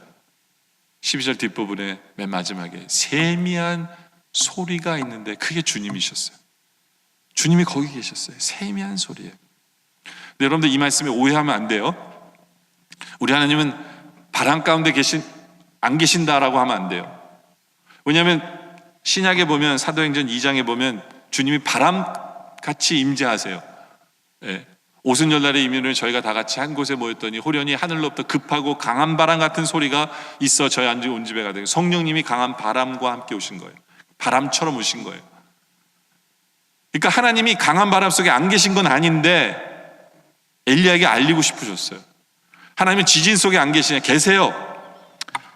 12절 뒷부분에 맨 마지막에 세미한 소리가 있는데 그게 주님이셨어요. 주님이 거기 계셨어요. 세미한 소리예요. 근데 여러분들 이 말씀에 오해하면 안 돼요. 우리 하나님은 바람 가운데 안 계신다라고 하면 안 돼요. 왜냐하면 신약에 보면, 사도행전 2장에 보면 주님이 바람같이 임재하세요. 오순절날의 임의로 저희가 다 같이 한 곳에 모였더니 호련히 하늘로부터 급하고 강한 바람 같은 소리가 있어 저희 앉은 온 집에 가더니 성령님이 강한 바람과 함께 오신 거예요. 바람처럼 오신 거예요. 그러니까 하나님이 강한 바람 속에 안 계신 건 아닌데 엘리야에게 알리고 싶으셨어요. 하나님은 지진 속에 안 계시냐? 계세요.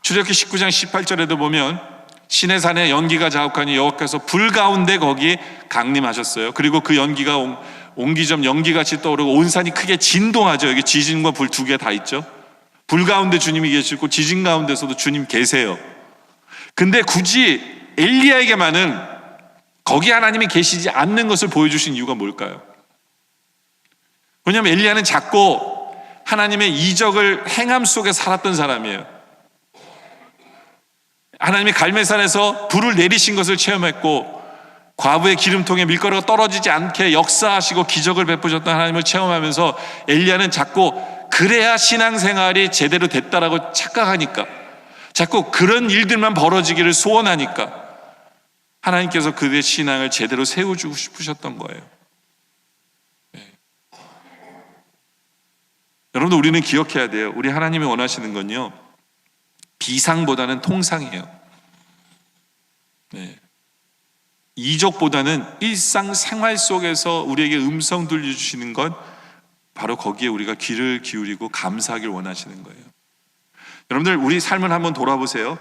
출애굽기 19장 18절에도 보면 시내산에 연기가 자욱하니 여호와께서 불 가운데 거기 강림하셨어요. 그리고 그 연기가 옹기점 연기같이 떠오르고 온 산이 크게 진동하죠. 여기 지진과 불 두 개 다 있죠. 불 가운데 주님이 계시고 지진 가운데서도 주님 계세요. 근데 굳이 엘리야에게만은 거기 하나님이 계시지 않는 것을 보여주신 이유가 뭘까요? 왜냐하면 엘리야는 작고 하나님의 이적을 행함 속에 살았던 사람이에요. 하나님이 갈멜산에서 불을 내리신 것을 체험했고 과부의 기름통에 밀가루가 떨어지지 않게 역사하시고 기적을 베푸셨던 하나님을 체험하면서 엘리야는 자꾸 그래야 신앙생활이 제대로 됐다라고 착각하니까, 자꾸 그런 일들만 벌어지기를 소원하니까 하나님께서 그의 신앙을 제대로 세워주고 싶으셨던 거예요. 여러분들, 우리는 기억해야 돼요. 우리 하나님이 원하시는 건요, 비상보다는 통상이에요. 이적보다는 일상생활 속에서 우리에게 음성 들려주시는 건 바로 거기에 우리가 귀를 기울이고 감사하길 원하시는 거예요. 여러분들, 우리 삶을 한번 돌아보세요.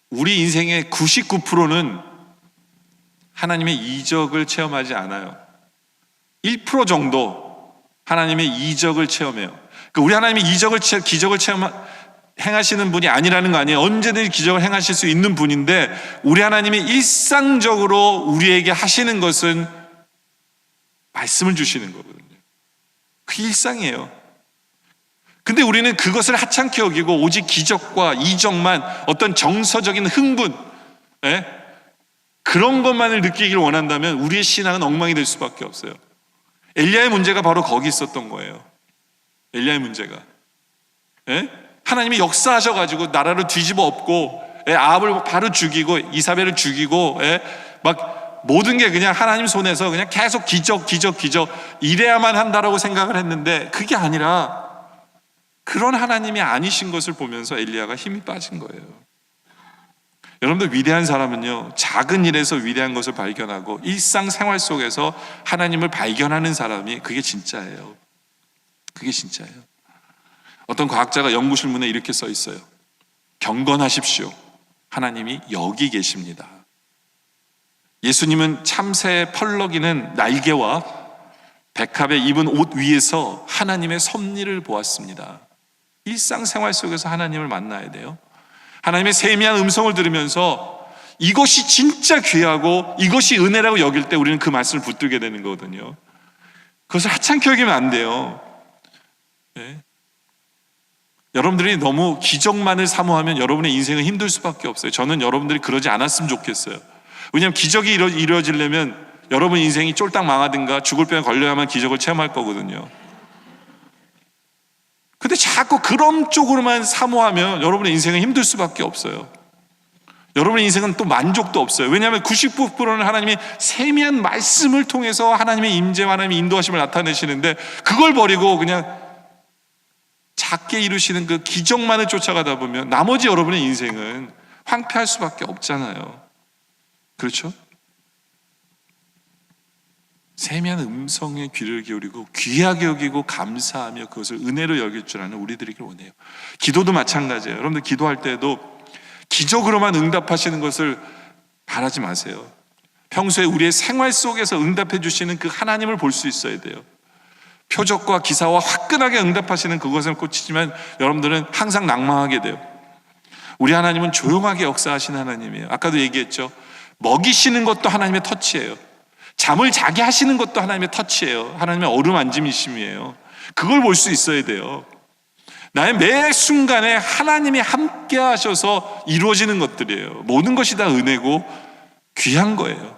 우리 인생의 99%는 하나님의 이적을 체험하지 않아요. 1% 정도 하나님의 이적을 체험해요. 그러니까 우리 하나님이 기적을 행하시는 분이 아니라는 거 아니에요. 언제든지 기적을 행하실 수 있는 분인데, 우리 하나님이 일상적으로 우리에게 하시는 것은 말씀을 주시는 거거든요. 그게 일상이에요. 근데 우리는 그것을 하찮게 여기고 오직 기적과 이적만, 어떤 정서적인 흥분, 그런 것만을 느끼기를 원한다면 우리의 신앙은 엉망이 될 수밖에 없어요. 엘리야의 문제가 바로 거기 있었던 거예요. 엘리야의 문제가, 하나님이 역사하셔가지고 나라를 뒤집어 엎고 아합을 바로 죽이고 이사벨을 죽이고 막 모든 게 그냥 하나님 손에서 그냥 계속 기적 이래야만 한다라고 생각을 했는데 그게 아니라 그런 하나님이 아니신 것을 보면서 엘리야가 힘이 빠진 거예요. 여러분들, 위대한 사람은요, 작은 일에서 위대한 것을 발견하고 일상생활 속에서 하나님을 발견하는 사람이 그게 진짜예요. 그게 진짜예요. 어떤 과학자가 연구실문에 이렇게 써 있어요. 경건하십시오. 하나님이 여기 계십니다. 예수님은 참새의 펄럭이는 날개와 백합에 입은 옷 위에서 하나님의 섭리를 보았습니다. 일상생활 속에서 하나님을 만나야 돼요. 하나님의 세미한 음성을 들으면서 이것이 진짜 귀하고 이것이 은혜라고 여길 때 우리는 그 말씀을 붙들게 되는 거거든요. 그것을 하찮게 여기면 안 돼요. 네. 여러분들이 너무 기적만을 사모하면 여러분의 인생은 힘들 수밖에 없어요. 저는 여러분들이 그러지 않았으면 좋겠어요. 왜냐하면 기적이 이루어지려면 여러분 인생이 쫄딱 망하든가 죽을 병에 걸려야만 기적을 체험할 거거든요. 근데 자꾸 그런 쪽으로만 사모하면 여러분의 인생은 힘들 수밖에 없어요. 여러분의 인생은 또 만족도 없어요. 왜냐하면 99%는 하나님이 세미한 말씀을 통해서 하나님의 임재와 하나님의 인도하심을 나타내시는데 그걸 버리고 그냥 작게 이루시는 그 기적만을 쫓아가다 보면 나머지 여러분의 인생은 황폐할 수밖에 없잖아요. 그렇죠? 세미한 음성에 귀를 기울이고 귀하게 여기고 감사하며 그것을 은혜로 여길 줄 아는 우리들이길 원해요. 기도도 마찬가지예요. 여러분들 기도할 때도 기적으로만 응답하시는 것을 바라지 마세요. 평소에 우리의 생활 속에서 응답해 주시는 그 하나님을 볼 수 있어야 돼요. 표적과 기사와 화끈하게 응답하시는 그것을 꽂히지만 여러분들은 항상 낭망하게 돼요. 우리 하나님은 조용하게 역사하시는 하나님이에요. 아까도 얘기했죠. 먹이시는 것도 하나님의 터치예요. 잠을 자게 하시는 것도 하나님의 터치예요. 하나님의 어루만짐이심이에요. 그걸 볼 수 있어야 돼요. 나의 매 순간에 하나님이 함께 하셔서 이루어지는 것들이에요. 모든 것이 다 은혜고 귀한 거예요.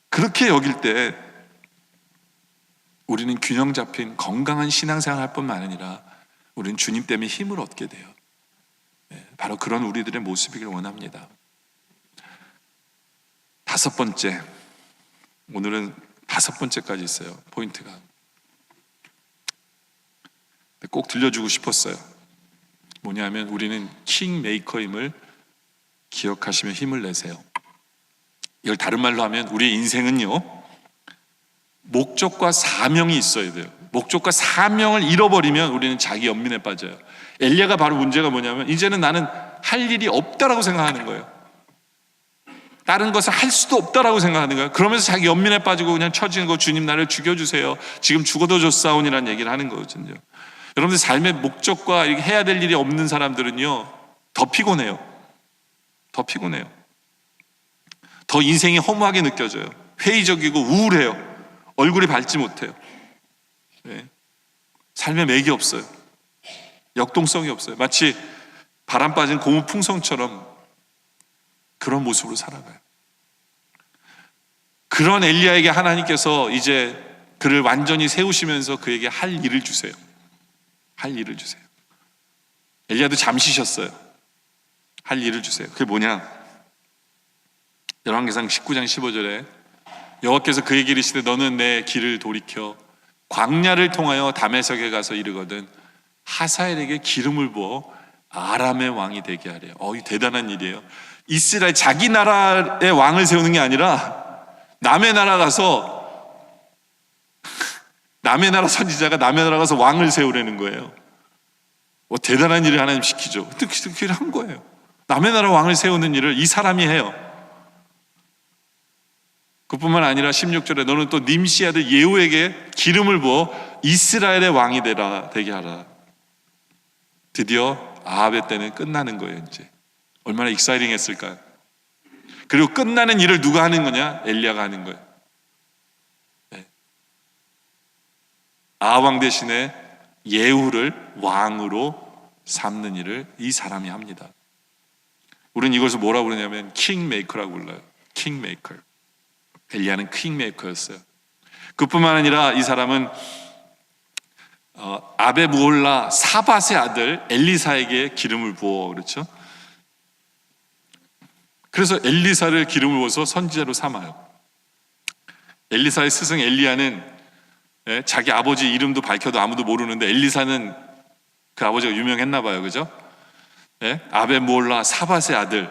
그렇게 여길 때 우리는 균형 잡힌 건강한 신앙생활 할 뿐만 아니라 우리는 주님 때문에 힘을 얻게 돼요. 바로 그런 우리들의 모습이길 원합니다. 다섯 번째, 오늘은 다섯 번째까지 있어요. 포인트가 꼭 들려주고 싶었어요. 뭐냐면 우리는 킹메이커임을 기억하시며 힘을 내세요. 이걸 다른 말로 하면 우리의 인생은요, 목적과 사명이 있어야 돼요. 목적과 사명을 잃어버리면 우리는 자기 연민에 빠져요. 엘리야가 바로 문제가 뭐냐면 이제는 나는 할 일이 없다라고 생각하는 거예요. 다른 것을 할 수도 없다라고 생각하는 거예요. 그러면서 자기 연민에 빠지고 그냥 처지는 거, 주님 나를 죽여주세요. 지금 죽어도 좋사오니라는 얘기를 하는 거거든요. 여러분들 삶의 목적과 이렇게 해야 될 일이 없는 사람들은요, 더 피곤해요. 더 피곤해요. 더 인생이 허무하게 느껴져요. 회의적이고 우울해요. 얼굴이 밝지 못해요. 네. 삶에 맥이 없어요. 역동성이 없어요. 마치 바람 빠진 고무 풍선처럼 그런 모습으로 살아가요. 그런 엘리야에게 하나님께서 이제 그를 완전히 세우시면서 그에게 할 일을 주세요. 할 일을 주세요. 엘리야도 잠시 쉬었어요. 할 일을 주세요. 그게 뭐냐? 열왕기상 19장 15절에 여호와께서 그에게 이르시되 너는 내 길을 돌이켜 광야를 통하여 다메섹에 가서 이르거든 하사엘에게 기름을 부어 아람의 왕이 되게 하래요. 이 대단한 일이에요. 이스라엘 자기 나라의 왕을 세우는 게 아니라 남의 나라 가서 남의 나라 선지자가 남의 나라 가서 왕을 세우려는 거예요. 대단한 일을 하나님 시키죠. 근데 그 일을 한 거예요. 남의 나라 왕을 세우는 일을 이 사람이 해요. 그뿐만 아니라 16절에 너는 또 님시 아들 예후에게 기름을 부어 이스라엘의 왕이 되게 하라. 드디어 아합의 때는 끝나는 거예요. 이제 얼마나 익사이팅 했을까요? 그리고 끝나는 일을 누가 하는 거냐? 엘리야가 하는 거예요. 네. 아합 왕 대신에 예후를 왕으로 삼는 일을 이 사람이 합니다. 우리는 이것을 뭐라고 그러냐면 킹메이커라고 불러요. 킹메이커. 엘리야는 킹메이커였어요. 그뿐만 아니라 이 사람은 아베무올라 사밧의 아들 엘리사에게 기름을 부어, 그렇죠? 그래서 엘리사를 기름을 부어서 선지자로 삼아요. 엘리사의 스승 엘리야는 자기 아버지 이름도 밝혀도 아무도 모르는데 엘리사는 그 아버지가 유명했나 봐요. 그죠? 아베몰라 사밧의 아들.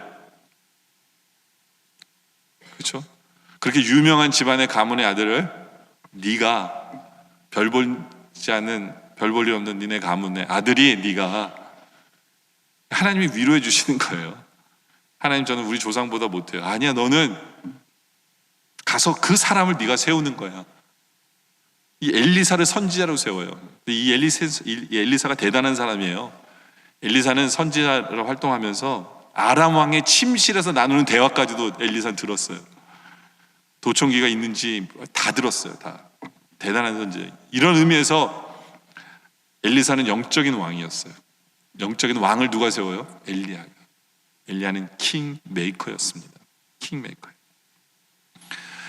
그렇죠? 그렇게 유명한 집안의 가문의 아들을 네가 별 볼지 않는 별 볼 일 없는 니네 가문의 아들이 네가, 하나님이 위로해 주시는 거예요. 하나님, 저는 우리 조상보다 못해요. 아니야, 너는 가서 그 사람을 네가 세우는 거야. 이 엘리사를 선지자로 세워요. 이 엘리사가 대단한 사람이에요. 엘리사는 선지자로 활동하면서 아람 왕의 침실에서 나누는 대화까지도 엘리사는 들었어요. 도청기가 있는지 다 들었어요. 다. 대단한 선지자. 이런 의미에서 엘리사는 영적인 왕이었어요. 영적인 왕을 누가 세워요? 엘리야가. 엘리야는 킹 메이커였습니다. 킹 메이커.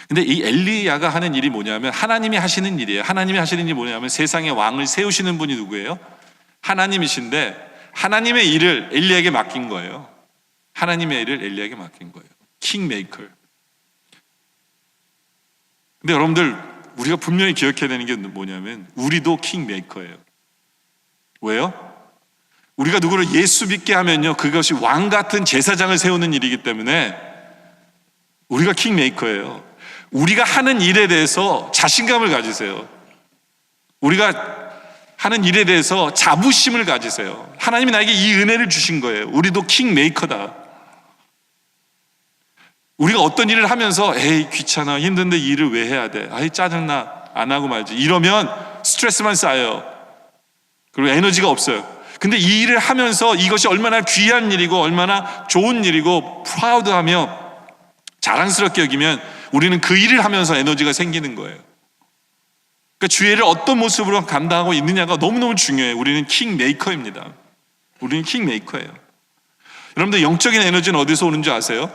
근데 이 엘리야가 하는 일이 뭐냐면 하나님이 하시는 일이에요. 하나님이 하시는 일이 뭐냐면 세상의 왕을 세우시는 분이 누구예요? 하나님이신데 하나님의 일을 엘리야에게 맡긴 거예요. 하나님의 일을 엘리야에게 맡긴 거예요. 킹 메이커. 근데 여러분들, 우리가 분명히 기억해야 되는 게 뭐냐면 우리도 킹 메이커예요. 왜요? 우리가 누구를 예수 믿게 하면요, 그것이 왕 같은 제사장을 세우는 일이기 때문에 우리가 킹 메이커예요. 우리가 하는 일에 대해서 자신감을 가지세요. 우리가 하는 일에 대해서 자부심을 가지세요. 하나님이 나에게 이 은혜를 주신 거예요. 우리도 킹 메이커다. 우리가 어떤 일을 하면서 에이 귀찮아, 힘든데 이 일을 왜 해야 돼, 아이 짜증나, 안 하고 말지, 이러면 스트레스만 쌓여요. 그리고 에너지가 없어요. 근데 이 일을 하면서 이것이 얼마나 귀한 일이고 얼마나 좋은 일이고 프라우드하며 자랑스럽게 여기면 우리는 그 일을 하면서 에너지가 생기는 거예요. 그러니까 주의 일을 어떤 모습으로 감당하고 있느냐가 너무너무 중요해요. 우리는 킹 메이커입니다. 우리는 킹 메이커예요. 여러분들, 영적인 에너지는 어디서 오는 줄 아세요?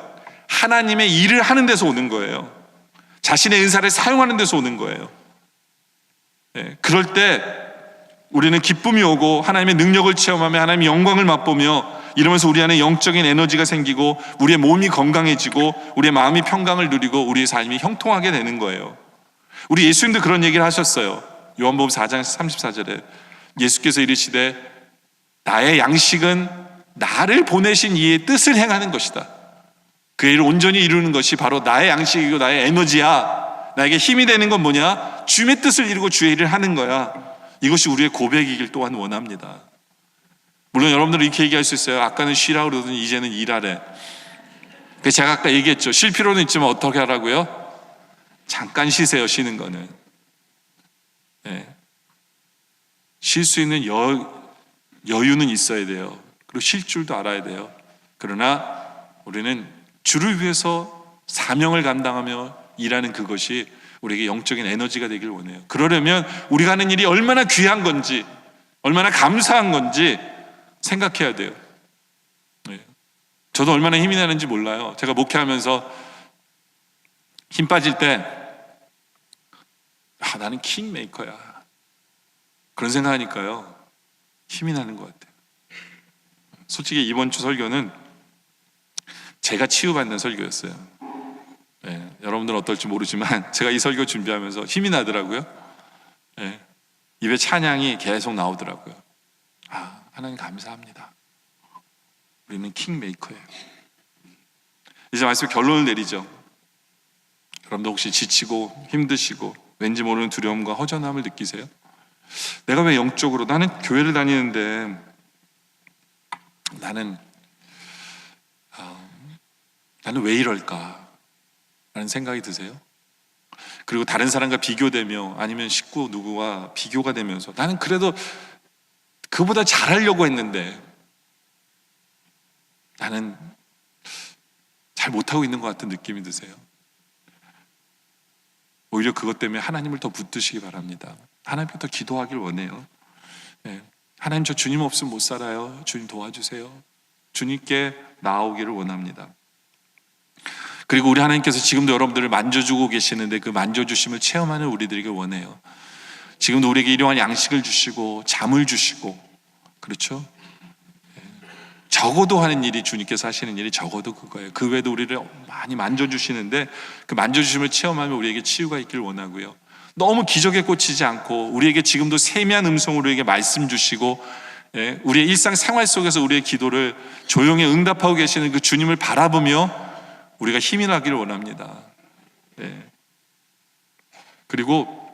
하나님의 일을 하는 데서 오는 거예요. 자신의 은사를 사용하는 데서 오는 거예요. 그럴 때 우리는 기쁨이 오고 하나님의 능력을 체험하며 하나님의 영광을 맛보며 이러면서 우리 안에 영적인 에너지가 생기고 우리의 몸이 건강해지고 우리의 마음이 평강을 누리고 우리의 삶이 형통하게 되는 거예요. 우리 예수님도 그런 얘기를 하셨어요. 요한복음 4장 34절에 예수께서 이르시되 나의 양식은 나를 보내신 이의 뜻을 행하는 것이다. 그 일을 온전히 이루는 것이 바로 나의 양식이고 나의 에너지야. 나에게 힘이 되는 건 뭐냐? 주님의 뜻을 이루고 주의 일을 하는 거야. 이것이 우리의 고백이길 또한 원합니다. 물론 여러분들은 이렇게 얘기할 수 있어요. 아까는 쉬라고 그러더니 이제는 일하래. 제가 아까 얘기했죠. 쉴 필요는 있지만 어떻게 하라고요? 잠깐 쉬세요. 쉬는 거는. 쉴 수 있는 여유는 있어야 돼요. 그리고 쉴 줄도 알아야 돼요. 그러나 우리는 주를 위해서 사명을 감당하며 일하는 그것이 우리에게 영적인 에너지가 되길 원해요. 그러려면 우리가 하는 일이 얼마나 귀한 건지, 얼마나 감사한 건지 생각해야 돼요. 저도 얼마나 힘이 나는지 몰라요. 제가 목회하면서 힘 빠질 때 나는 킹메이커야, 그런 생각하니까요 힘이 나는 것 같아요. 솔직히 이번 주 설교는 제가 치유받는 설교였어요. 여러분들은 어떨지 모르지만 제가 이 설교 준비하면서 힘이 나더라고요. 입에 찬양이 계속 나오더라고요. 하나님 감사합니다. 우리는 킹메이커예요. 이제 말씀 결론을 내리죠. 여러분들 혹시 지치고 힘드시고 왠지 모르는 두려움과 허전함을 느끼세요? 내가 왜 영적으로, 나는 교회를 다니는데 나는 왜 이럴까 라는 생각이 드세요? 그리고 다른 사람과 비교되며 아니면 식구 누구와 비교가 되면서 나는 그래도 그보다 잘하려고 했는데 나는 잘 못하고 있는 것 같은 느낌이 드세요? 오히려 그것 때문에 하나님을 더 붙드시기 바랍니다. 하나님께 더 기도하길 원해요. 하나님, 저 주님 없으면 못 살아요. 주님 도와주세요. 주님께 나아오기를 원합니다. 그리고 우리 하나님께서 지금도 여러분들을 만져주고 계시는데 그 만져주심을 체험하는 우리들에게 원해요. 지금도 우리에게 일용할 양식을 주시고 잠을 주시고, 그렇죠? 적어도 하는 일이, 주님께서 하시는 일이 적어도 그거예요. 그 외에도 우리를 많이 만져주시는데 그 만져주심을 체험하면 우리에게 치유가 있기를 원하고요. 너무 기적에 꽂히지 않고 우리에게 지금도 세미한 음성으로 우리에게 말씀 주시고, 우리의 일상생활 속에서 우리의 기도를 조용히 응답하고 계시는 그 주님을 바라보며 우리가 힘이 나기를 원합니다. 그리고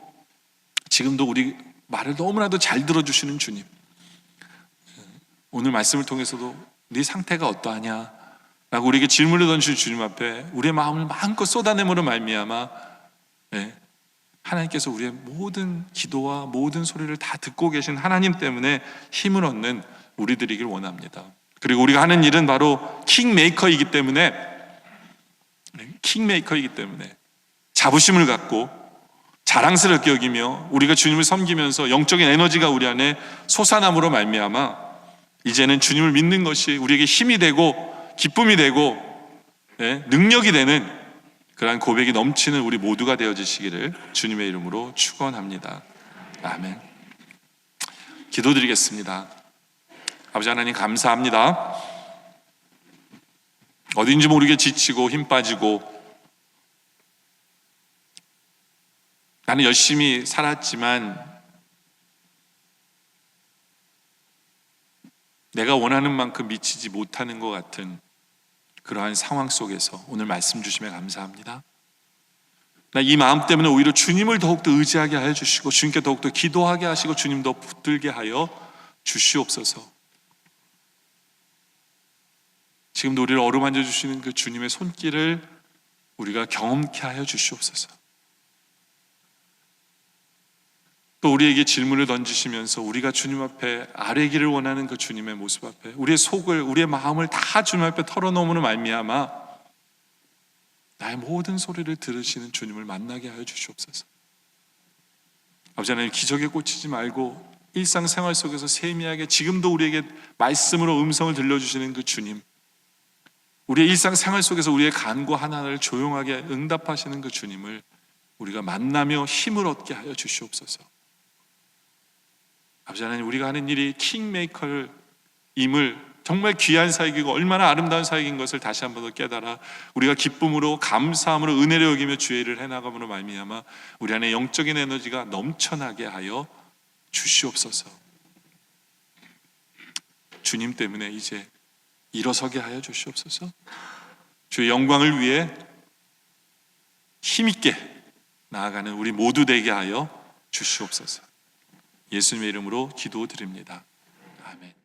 지금도 우리 말을 너무나도 잘 들어주시는 주님, 오늘 말씀을 통해서도 네 상태가 어떠하냐 라고 우리에게 질문을 던지는 주님 앞에 우리의 마음을 마음껏 쏟아내므로 말미암아 하나님께서 우리의 모든 기도와 모든 소리를 다 듣고 계신 하나님 때문에 힘을 얻는 우리들이길 원합니다. 그리고 우리가 하는 일은 바로 킹메이커이기 때문에 자부심을 갖고 자랑스럽게 여기며 우리가 주님을 섬기면서 영적인 에너지가 우리 안에 솟아남으로 말미암아 이제는 주님을 믿는 것이 우리에게 힘이 되고 기쁨이 되고 능력이 되는 그러한 고백이 넘치는 우리 모두가 되어지시기를 주님의 이름으로 축원합니다. 아멘. 기도드리겠습니다. 아버지 하나님 감사합니다. 어딘지 모르게 지치고 힘 빠지고 나는 열심히 살았지만 내가 원하는 만큼 미치지 못하는 것 같은 그러한 상황 속에서 오늘 말씀 주시면 감사합니다. 나 이 마음 때문에 오히려 주님을 더욱더 의지하게 하여 주시고 주님께 더욱더 기도하게 하시고 주님 더 붙들게 하여 주시옵소서. 지금도 우리를 어루만져 주시는 그 주님의 손길을 우리가 경험케 하여 주시옵소서. 또 우리에게 질문을 던지시면서 우리가 주님 앞에 아뢰기를 원하는 그 주님의 모습 앞에 우리의 속을, 우리의 마음을 다 주님 앞에 털어놓음으로 말미암아 나의 모든 소리를 들으시는 주님을 만나게 하여 주시옵소서. 아버지 하나님, 기적에 꽂히지 말고 일상생활 속에서 세미하게 지금도 우리에게 말씀으로 음성을 들려주시는 그 주님, 우리의 일상생활 속에서 우리의 간구 하나를 조용하게 응답하시는 그 주님을 우리가 만나며 힘을 얻게 하여 주시옵소서. 아버지 하나님, 우리가 하는 일이 킹메이커임을, 정말 귀한 사역이고 얼마나 아름다운 사역인 것을 다시 한 번 더 깨달아 우리가 기쁨으로 감사함으로 은혜를 여기며 주의 일을 해나감으로 말미암아 우리 안에 영적인 에너지가 넘쳐나게 하여 주시옵소서. 주님 때문에 이제 일어서게 하여 주시옵소서. 주의 영광을 위해 힘있게 나아가는 우리 모두 되게 하여 주시옵소서. 예수님의 이름으로 기도드립니다. 아멘.